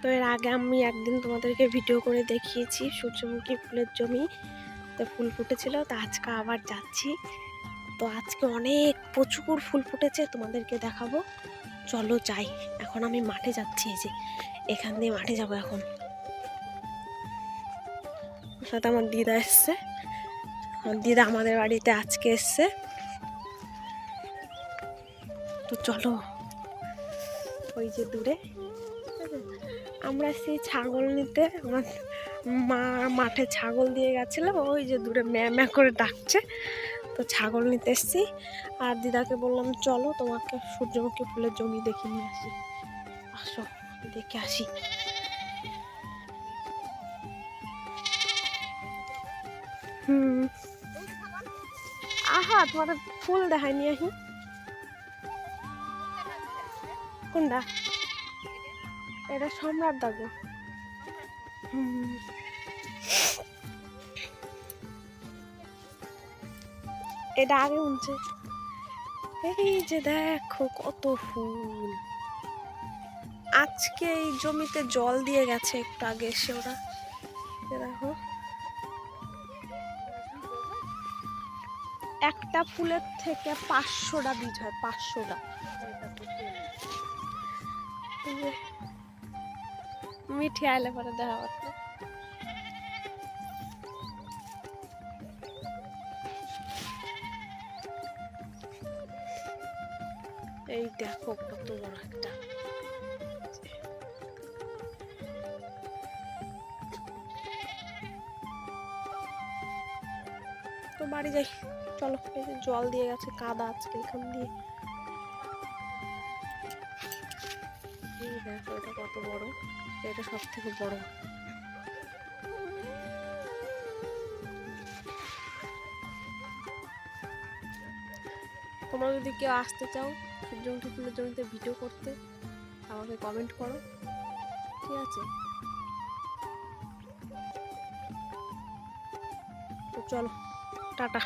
তো এর আগে আমি একদিন তোমাদেরকে ভিডিও করে দেখিয়েছি সূর্যমুখী ফুলের জমি, তো ফুল ফুটেছিল। তো আজকে আবার যাচ্ছি। তো আজকে অনেক প্রচুর ফুল ফুটেছে, তোমাদেরকে দেখাবো। চলো যাই। এখন আমি মাঠে যাচ্ছি, এই যে এখান দিয়ে মাঠে যাব এখন। সাথে আমার দিদা এসছে, আমার দিদা আমাদের বাড়িতে আজকে এসছে। তো চলো, ওই যে দূরে আমরা সেই ছাগল নিতে, আমার মা মাঠে ছাগল দিয়ে গেছিল, ওই যে দূরে ম্যা ম্যা করে ডাকছে। তো ছাগল নিতে এসছি, আর দিদাকে বললাম চলো তোমাকে সূর্যমুখী ফুলের জমি দেখে নিয়ে আসি। আসো দেখে আসি। আহা, তোমার ফুল দেখায়নি আহি। কোনটা? এটা সম্রাট দাগো। এটা আগে উনছে। এই যে দেখো কত ফুল। আজকে এই জমিতে জল দিয়ে গেছে একটু আগে এসে ওরা। দেখো, একটা ফুলের থেকে 500টা বীজ হয়, 500টা। মিঠি আইলে পরে দেখা পাচ্ছে। এই দেখো কত বড় একটা। তো বাড়ি যাই, চলো। এই যে জল দিয়ে গেছে, কাদা আজকে এখান দিয়ে। এই দেখো এটা কত বড়, এটা সব থেকে বড়। তোমরা যদি কেউ আসতে চাও সূর্যমুখী ফুলের জমিতে ভিডিও করতে, আমাকে কমেন্ট করো, ঠিক আছে? তো চলো, টাটা।